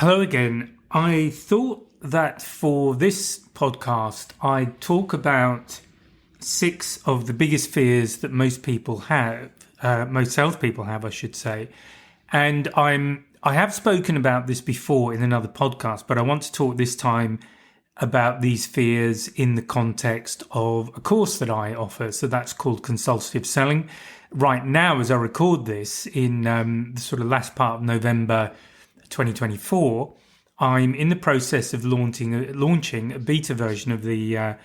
Hello again. I thought that for this podcast, I'd talk about 6 of the biggest fears that most people have, most salespeople have, I should say. And I have spoken about this before in another podcast, but I want to talk this time about these fears in the context of a course that I offer. So that's called Consultative Selling. Right now, as I record this in the sort of last part of November 2024, I'm in the process of launching a beta version of the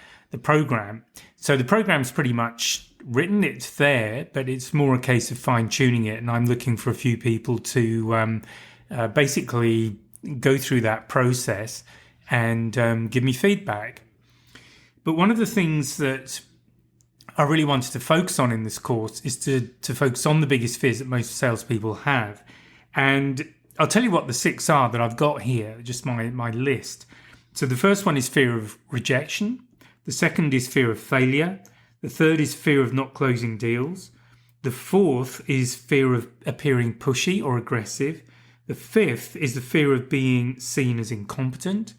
program. So the program's pretty much written, it's there, but it's more a case of fine-tuning it. And I'm looking for a few people to basically go through that process and give me feedback. But one of the things that I really wanted to focus on in this course is to focus on the biggest fears that most salespeople have. And I'll tell you what the 6 are that I've got here, just my list. So the first one is fear of rejection. The second is fear of failure. The third is fear of not closing deals. The fourth is fear of appearing pushy or aggressive. The fifth is the fear of being seen as incompetent.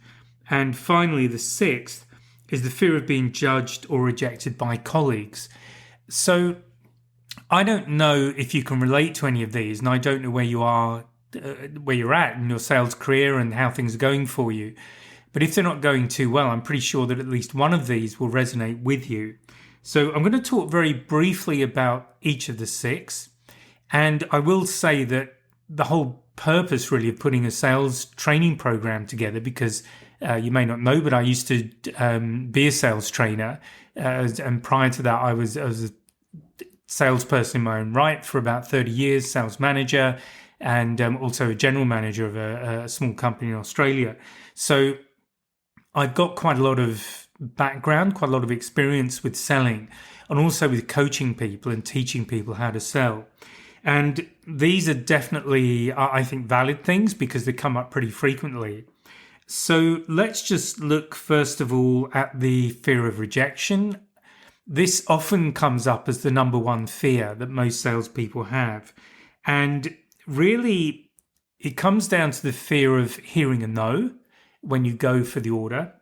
And finally, the sixth is the fear of being judged or rejected by colleagues. So I don't know if you can relate to any of these, and I don't know where you're at in your sales career and how things are going for you. But if they're not going too well, I'm pretty sure that at least one of these will resonate with you. So I'm going to talk very briefly about each of the 6. And I will say that the whole purpose really of putting a sales training program together, because you may not know, but I used to be a sales trainer. And prior to that, I was a salesperson in my own right for about 30 years, sales manager, and also a general manager of a small company in Australia. So I've got quite a lot of background, quite a lot of experience with selling, and also with coaching people and teaching people how to sell. And these are definitely, I think, valid things because they come up pretty frequently. So let's just look first of all at the fear of rejection. This often comes up as the number one fear that most salespeople have. And really, it comes down to the fear of hearing a no when you go for the order.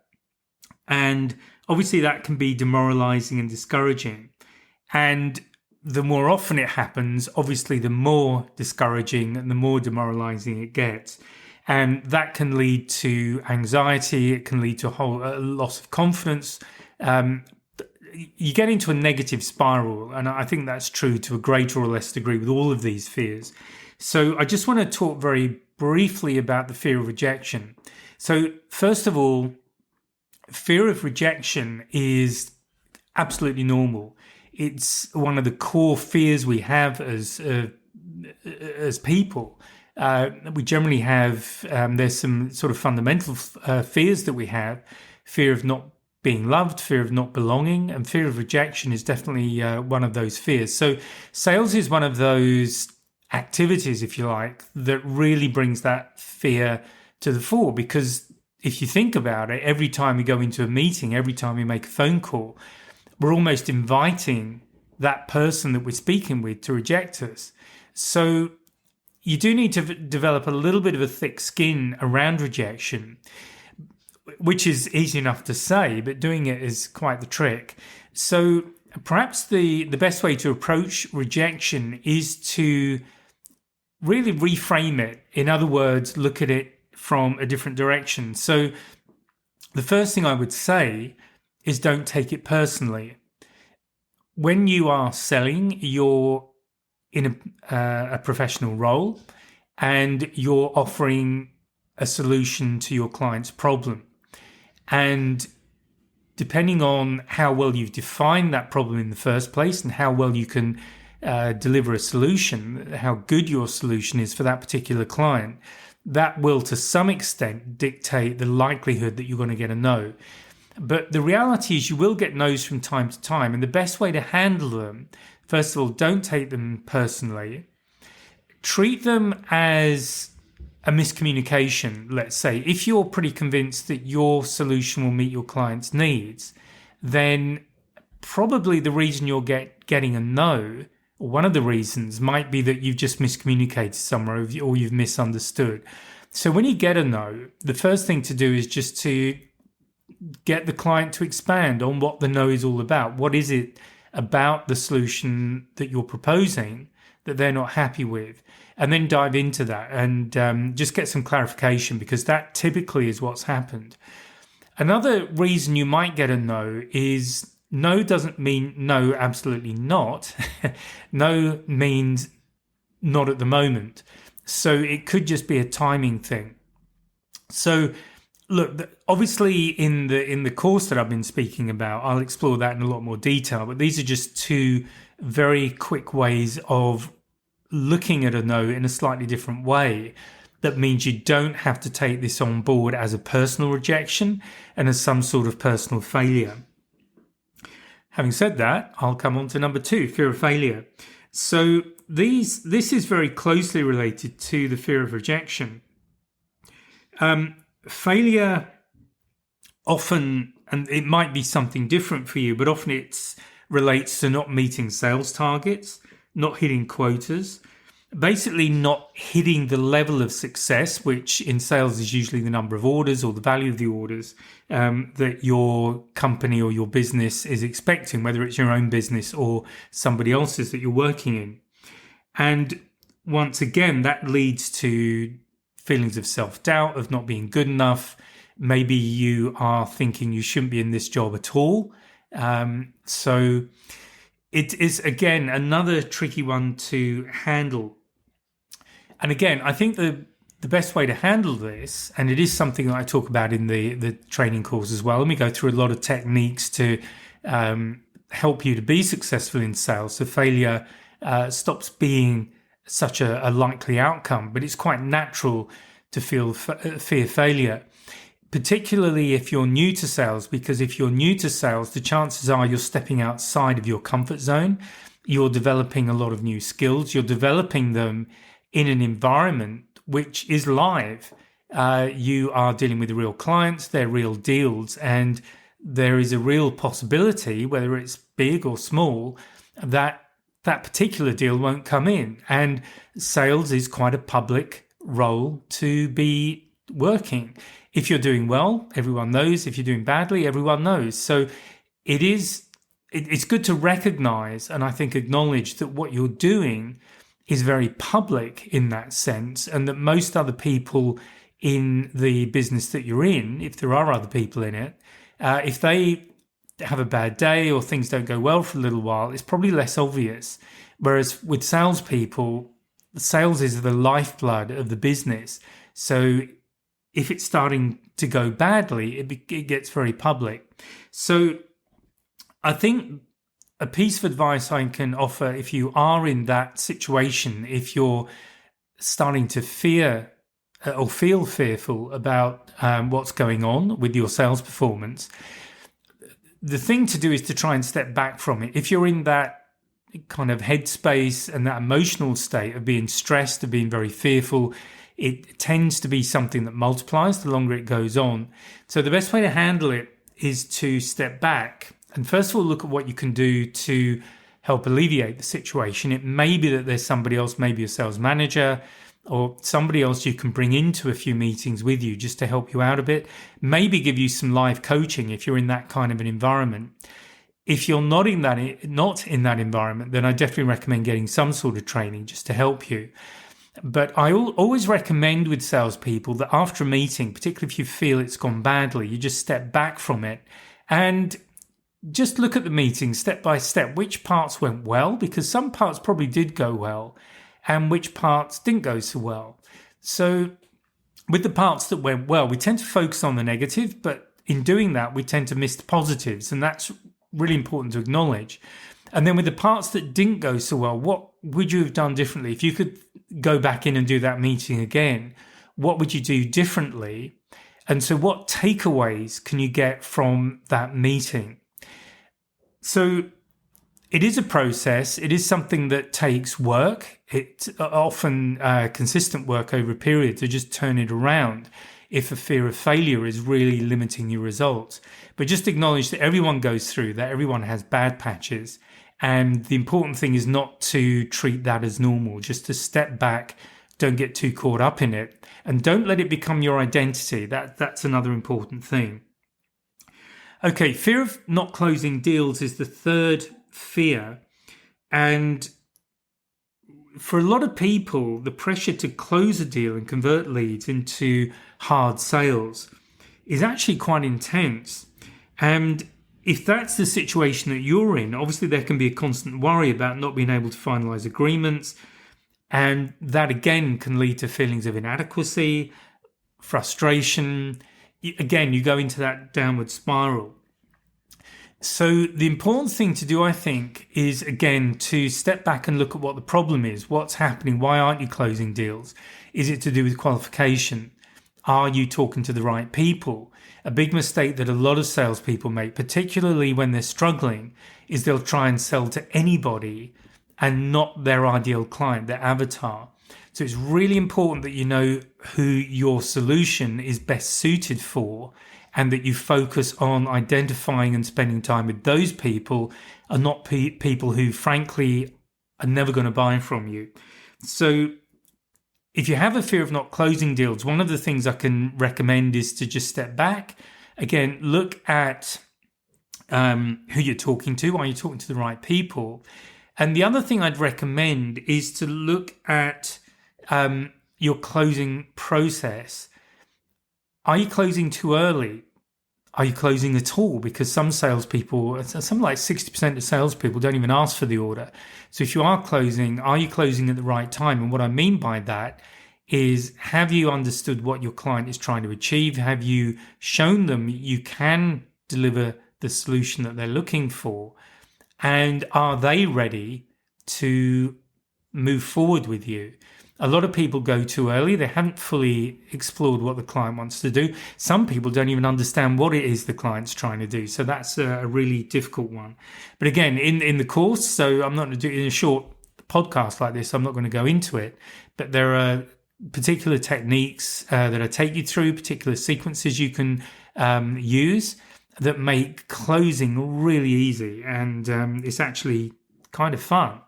And obviously that can be demoralizing and discouraging. And the more often it happens, obviously the more discouraging and the more demoralizing it gets. And that can lead to anxiety. It can lead to a loss of confidence. You get into a negative spiral. And I think that's true to a greater or less degree with all of these fears. So I just want to talk very briefly about the fear of rejection. So first of all, fear of rejection is absolutely normal. It's one of the core fears we have as people. We generally have, there's some sort of fundamental fears that we have. Fear of not being loved, fear of not belonging, and fear of rejection is definitely one of those fears. So sales is one of those activities, if you like, that really brings that fear to the fore. Because if you think about it, every time we go into a meeting, every time we make a phone call, we're almost inviting that person that we're speaking with to reject us. So you do need to develop a little bit of a thick skin around rejection, which is easy enough to say, but doing it is quite the trick. So perhaps the best way to approach rejection is to really reframe it. In other words, look at it from a different direction. So the first thing I would say is don't take it personally. When you are selling, you're in a professional role and you're offering a solution to your client's problem. And depending on how well you've defined that problem in the first place and how well you can deliver a solution, how good your solution is for that particular client, that will to some extent dictate the likelihood that you're going to get a no. But the reality is you will get no's from time to time. And the best way to handle them, first of all, don't take them personally. Treat them as a miscommunication, let's say. If you're pretty convinced that your solution will meet your client's needs, then probably the reason you're getting a no, or one of the reasons, might be that you've just miscommunicated somewhere or you've misunderstood. So when you get a no, the first thing to do is just to get the client to expand on what the no is all about. What is it about the solution that you're proposing that they're not happy with? And then dive into that and just get some clarification, because that typically is what's happened. Another reason you might get a no is no doesn't mean no, absolutely not. No means not at the moment. So it could just be a timing thing. So look, obviously in the course that I've been speaking about, I'll explore that in a lot more detail, but these are just two very quick ways of looking at a no in a slightly different way. That means you don't have to take this on board as a personal rejection and as some sort of personal failure. Having said that, I'll come on to number 2, fear of failure. So this is very closely related to the fear of rejection. Failure often, and it might be something different for you, but often it relates to not meeting sales targets, not hitting quotas, basically not hitting the level of success, which in sales is usually the number of orders or the value of the orders that your company or your business is expecting, whether it's your own business or somebody else's that you're working in. And once again, that leads to feelings of self-doubt, of not being good enough. Maybe you are thinking you shouldn't be in this job at all. So it is, again, another tricky one to handle. And again, I think the best way to handle this, and it is something that I talk about in the training course as well, and we go through a lot of techniques to help you to be successful in sales. So failure stops being such a likely outcome, but it's quite natural to fear failure, particularly if you're new to sales, because if you're new to sales, the chances are you're stepping outside of your comfort zone. You're developing a lot of new skills. You're developing them in an environment which is live. You are dealing with real clients, they're real deals, and there is a real possibility, whether it's big or small, that particular deal won't come in. And sales is quite a public role to be working. If you're doing well, everyone knows. If you're doing badly, everyone knows. So it's good to recognize and I think acknowledge that what you're doing is very public in that sense, and that most other people in the business that you're in, if there are other people in it, if they have a bad day or things don't go well for a little while, it's probably less obvious. Whereas with salespeople, sales is the lifeblood of the business. So if it's starting to go badly, it gets very public. So I think a piece of advice I can offer, if you are in that situation, if you're starting to fear or feel fearful about what's going on with your sales performance, the thing to do is to try and step back from it. If you're in that kind of headspace and that emotional state of being stressed, of being very fearful, it tends to be something that multiplies the longer it goes on. So the best way to handle it is to step back and first of all look at what you can do to help alleviate the situation. It may be that there's somebody else, maybe a sales manager or somebody else you can bring into a few meetings with you just to help you out a bit. Maybe give you some live coaching if you're in that kind of an environment. If you're not in that environment, then I definitely recommend getting some sort of training just to help you. But I always recommend with salespeople that after a meeting, particularly if you feel it's gone badly, you just step back from it and just look at the meeting step by step. Which parts went well? Because some parts probably did go well, and which parts didn't go so well. So with the parts that went well, we tend to focus on the negative, but in doing that, we tend to miss the positives, and that's really important to acknowledge. And then with the parts that didn't go so well, what would you have done differently? If you could go back in and do that meeting again, what would you do differently? And so what takeaways can you get from that meeting? So it is a process. It is something that takes work. It's often consistent work over a period to just turn it around if a fear of failure is really limiting your results. But just acknowledge that everyone goes through that. Everyone has bad patches. And the important thing is not to treat that as normal, just to step back, don't get too caught up in it, and don't let it become your identity. That's another important thing. Okay, fear of not closing deals is the third fear. And for a lot of people, the pressure to close a deal and convert leads into hard sales is actually quite intense. And if that's the situation that you're in, obviously there can be a constant worry about not being able to finalize agreements. And that again can lead to feelings of inadequacy, frustration. Again, you go into that downward spiral. So the important thing to do, I think, is again to step back and look at what the problem is. What's happening? Why aren't you closing deals? Is it to do with qualification? Are you talking to the right people? A big mistake that a lot of salespeople make, particularly when they're struggling, is they'll try and sell to anybody and not their ideal client, their avatar. So it's really important that you know who your solution is best suited for, and that you focus on identifying and spending time with those people, and not people who, frankly, are never going to buy from you. So if you have a fear of not closing deals, one of the things I can recommend is to just step back. Again, look at who you're talking to. Are you talking to the right people? And the other thing I'd recommend is to look at your closing process. Are you closing too early? Are you closing at all? Because some salespeople, something like 60% of salespeople don't even ask for the order. So if you are you closing at the right time? And what I mean by that is, have you understood what your client is trying to achieve? Have you shown them you can deliver the solution that they're looking for? And are they ready to move forward with you? A lot of people go too early. They haven't fully explored what the client wants to do. Some people don't even understand what it is the client's trying to do. So that's a really difficult one. But again, in the course, so I'm not going to do it in a short podcast like this, I'm not going to go into it. But there are particular techniques that I take you through, particular sequences you can use that make closing really easy. And it's actually kind of fun.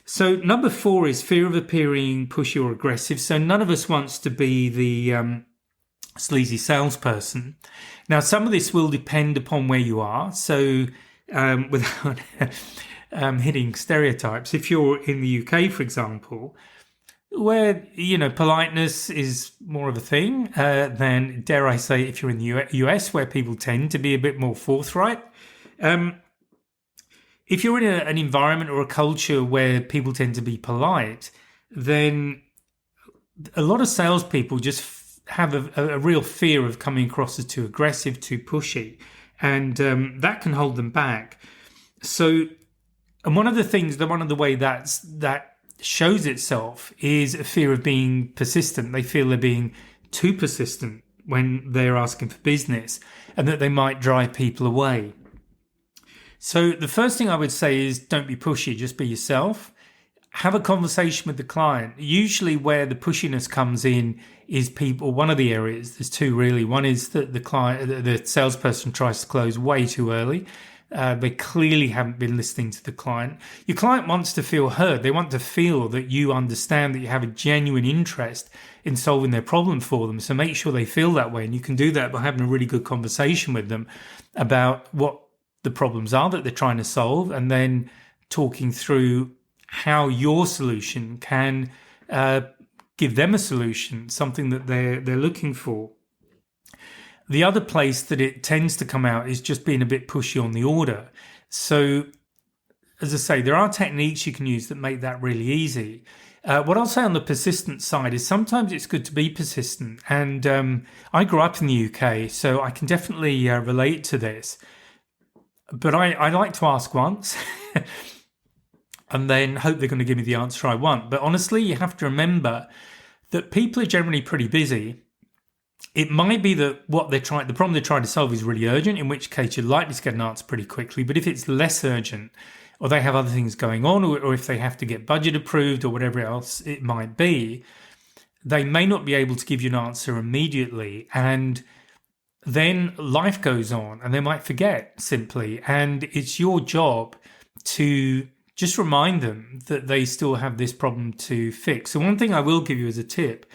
So number 4 is fear of appearing pushy or aggressive. So none of us wants to be the sleazy salesperson. Now, some of this will depend upon where you are. So without hitting stereotypes, if you're in the UK, for example, where, politeness is more of a thing than, dare I say, if you're in the US, where people tend to be a bit more forthright. If you're in an environment or a culture where people tend to be polite, then a lot of salespeople just have a real fear of coming across as too aggressive, too pushy, and that can hold them back. So, and one of the way that shows itself is a fear of being persistent. They feel they're being too persistent when they're asking for business, and that they might drive people away. So the first thing I would say is don't be pushy, just be yourself. Have a conversation with the client. Usually where the pushiness comes in is one of the areas, there's two really. One is that the salesperson tries to close way too early. They clearly haven't been listening to the client. Your client wants to feel heard. They want to feel that you understand, that you have a genuine interest in solving their problem for them. So make sure they feel that way. And you can do that by having a really good conversation with them about what the problems are that they're trying to solve, and then talking through how your solution can give them a solution, something that they're looking for. The other place that it tends to come out is just being a bit pushy on the order. So, as I say, there are techniques you can use that make that really easy. What I'll say on the persistent side is sometimes it's good to be persistent. And I grew up in the UK, so I can definitely relate to this. But I like to ask once and then hope they're going to give me the answer I want. But honestly, you have to remember that people are generally pretty busy. It might be that the problem they're trying to solve is really urgent, in which case you're likely to get an answer pretty quickly. But if it's less urgent, or they have other things going on, or if they have to get budget approved or whatever else it might be, they may not be able to give you an answer immediately. And then life goes on and they might forget simply. And it's your job to just remind them that they still have this problem to fix. So one thing I will give you as a tip,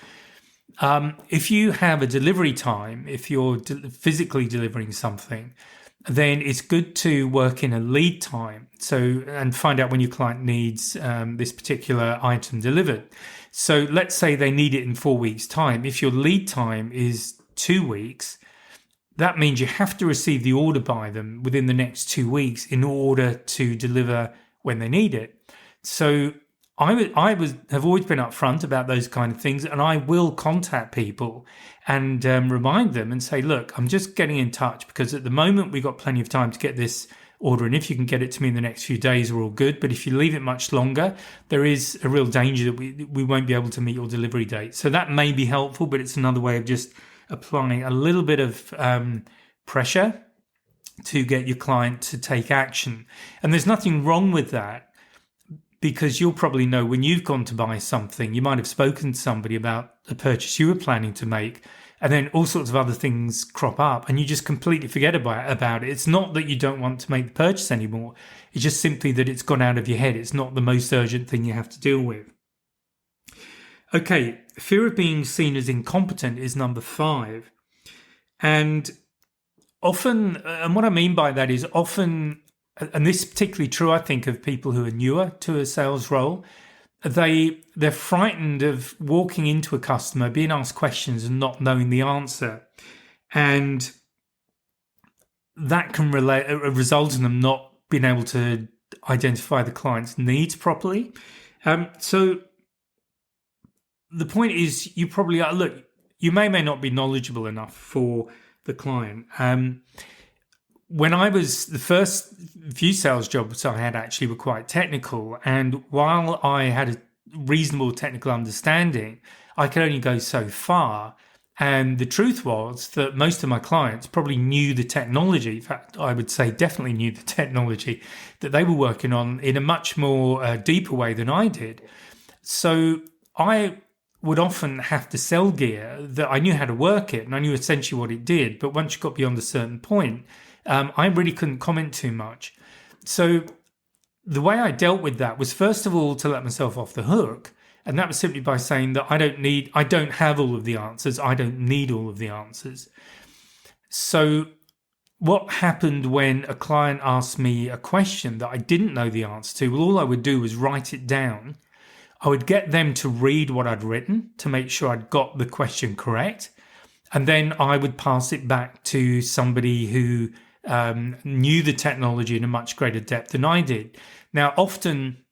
if you have a delivery time, if you're physically delivering something, then it's good to work in a lead time. So, and find out when your client needs this particular item delivered. So let's say they need it in 4 weeks' time. If your lead time is 2 weeks, that means you have to receive the order by them within the next 2 weeks in order to deliver when they need it. So have always been upfront about those kind of things, and I will contact people and remind them and say, look, I'm just getting in touch because at the moment we've got plenty of time to get this order, and if you can get it to me in the next few days, we're all good. But if you leave it much longer, there is a real danger that we won't be able to meet your delivery date. So that may be helpful, but it's another way of just applying a little bit of pressure to get your client to take action. And there's nothing wrong with that, because you'll probably know when you've gone to buy something, you might have spoken to somebody about a purchase you were planning to make, and then all sorts of other things crop up and you just completely forget about it. It's not that you don't want to make the purchase anymore. It's just simply that it's gone out of your head. It's not the most urgent thing you have to deal with. Okay, fear of being seen as incompetent is number 5. And often, and what I mean by that is often, and this is particularly true, I think, of people who are newer to a sales role, they're frightened of walking into a customer, being asked questions and not knowing the answer. And that can result in them not being able to identify the client's needs properly. So the point is, you probably are, look, you may not be knowledgeable enough for the client. When I was, the first few sales jobs I had actually were quite technical. And while I had a reasonable technical understanding, I could only go so far. And the truth was that most of my clients probably knew the technology. In fact, I would say definitely knew the technology that they were working on in a much more deeper way than I did. So I would often have to sell gear that I knew how to work it and I knew essentially what it did. But once you got beyond a certain point, I really couldn't comment too much. So the way I dealt with that was, first of all, to let myself off the hook. And that was simply by saying that I don't have all of the answers. I don't need all of the answers. So what happened when a client asked me a question that I didn't know the answer to? Well, all I would do was write it down. I would get them to read what I'd written to make sure I'd got the question correct. And then I would pass it back to somebody who knew the technology in a much greater depth than I did. Now, often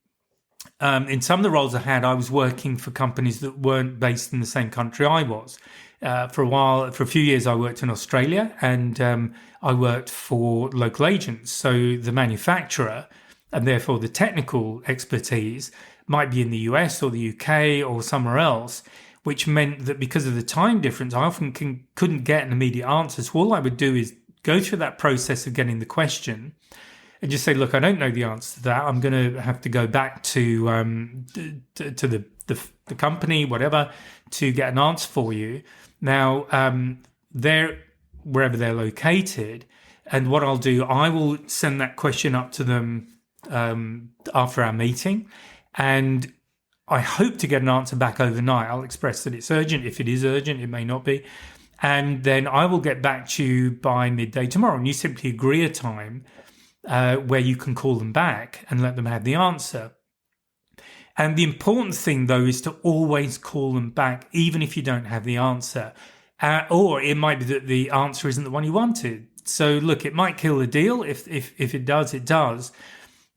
in some of the roles I had, I was working for companies that weren't based in the same country I was. For a few years, I worked in Australia, and I worked for local agents. So the manufacturer, and therefore the technical expertise, might be in the US or the UK or somewhere else, which meant that because of the time difference, I often couldn't get an immediate answer. So all I would do is go through that process of getting the question and just say, look, I don't know the answer to that. I'm going to have to go back to the company, whatever, to get an answer for you. Now, they're wherever they're located. And what I'll do, I will send that question up to them after our meeting. And I hope to get an answer back overnight. I'll express that it's urgent. If it is urgent, it may not be. And then I will get back to you by midday tomorrow. And you simply agree a time where you can call them back and let them have the answer. And the important thing, though, is to always call them back, even if you don't have the answer. Or it might be that the answer isn't the one you wanted. So, look, it might kill the deal. If it does, it does.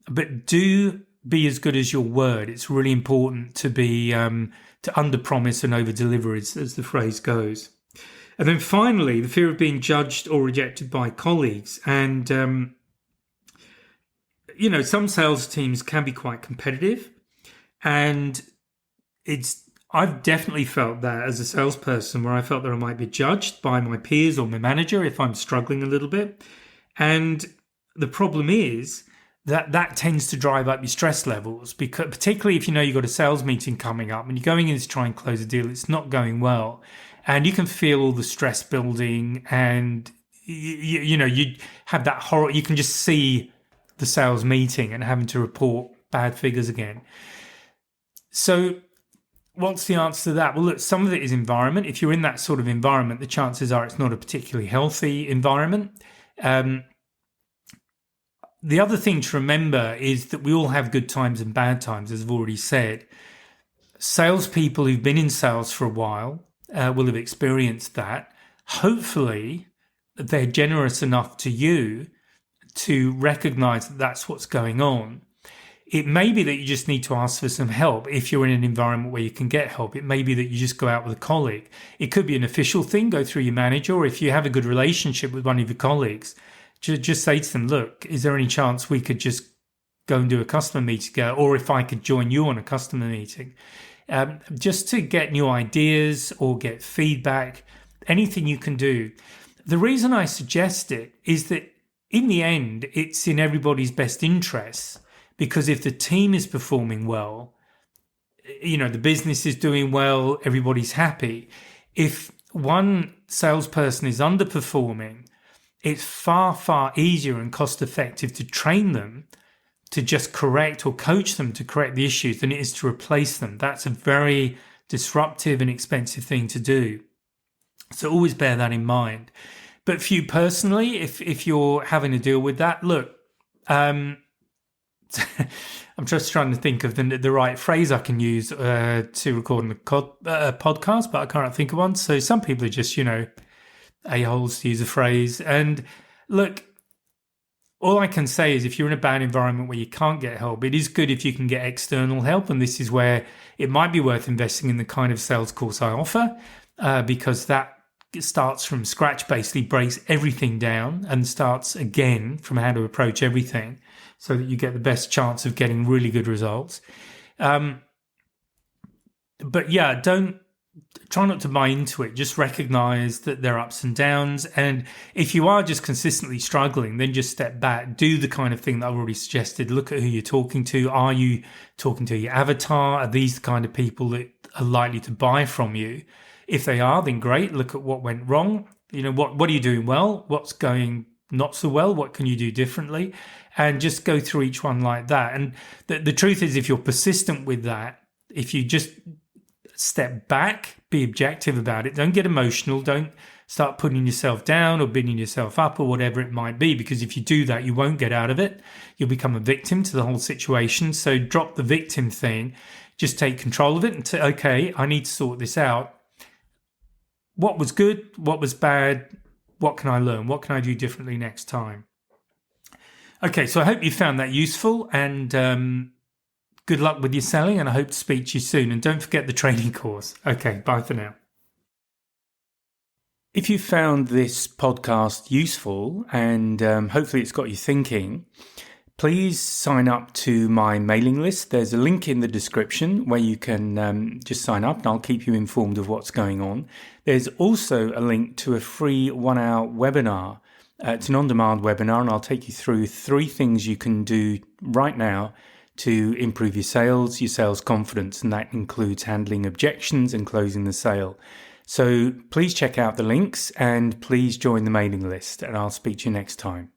But do be as good as your word. It's really important to be to under-promise and over-deliver, as the phrase goes. And then finally, the fear of being judged or rejected by colleagues. And, some sales teams can be quite competitive. And I've definitely felt that as a salesperson, where I felt that I might be judged by my peers or my manager if I'm struggling a little bit. And the problem is that tends to drive up your stress levels, because particularly if you know you've got a sales meeting coming up and you're going in to try and close a deal, it's not going well. And you can feel all the stress building, and you have that horror. You can just see the sales meeting and having to report bad figures again. So what's the answer to that? Well, look, some of it is environment. If you're in that sort of environment, the chances are it's not a particularly healthy environment. The other thing to remember is that we all have good times and bad times, as I've already said. Salespeople who've been in sales for a while will have experienced that. Hopefully, they're generous enough to you to recognize that that's what's going on. It may be that you just need to ask for some help if you're in an environment where you can get help. It may be that you just go out with a colleague. It could be an official thing, go through your manager, or if you have a good relationship with one of your colleagues, just say to them, look, is there any chance we could just go and do a customer meeting together, or if I could join you on a customer meeting, just to get new ideas or get feedback, anything you can do. The reason I suggest it is that in the end, it's in everybody's best interests. Because if the team is performing well, the business is doing well, everybody's happy. If one salesperson is underperforming, it's far, far easier and cost effective to train them to just correct or coach them to correct the issues than it is to replace them. That's a very disruptive and expensive thing to do. So always bear that in mind. But for you personally, if you're having to deal with that, look, I'm just trying to think of the right phrase I can use to record a podcast, but I can't think of one. So some people are just, a-holes, to use a phrase. And look, all I can say is if you're in a bad environment where you can't get help, it is good if you can get external help. And this is where it might be worth investing in the kind of sales course I offer, because that starts from scratch, basically breaks everything down and starts again from how to approach everything so that you get the best chance of getting really good results. But yeah, try not to buy into it. Just recognize that there are ups and downs. And if you are just consistently struggling, then just step back, do the kind of thing that I've already suggested. Look at who you're talking to. Are you talking to your avatar? Are these the kind of people that are likely to buy from you? If they are, then great. Look at what went wrong. What are you doing well? What's going not so well? What can you do differently? And just go through each one like that. And the truth is, if you're persistent with that, if you just step back, be objective about it, don't get emotional, don't start putting yourself down or beating yourself up or whatever it might be, because if you do that, you won't get out of it. You'll become a victim to the whole situation. So drop the victim thing, just take control of it and say, okay, I need to sort this out. What was good? What was bad? What can I learn? What can I do differently next time? Okay, so I hope you found that useful, and good luck with your selling, and I hope to speak to you soon. And don't forget the training course. Okay, bye for now. If you found this podcast useful and hopefully it's got you thinking, please sign up to my mailing list. There's a link in the description where you can just sign up and I'll keep you informed of what's going on. There's also a link to a free 1-hour webinar. It's an on-demand webinar, and I'll take you through 3 things you can do right now to improve your sales confidence, and that includes handling objections and closing the sale. So please check out the links and please join the mailing list, and I'll speak to you next time.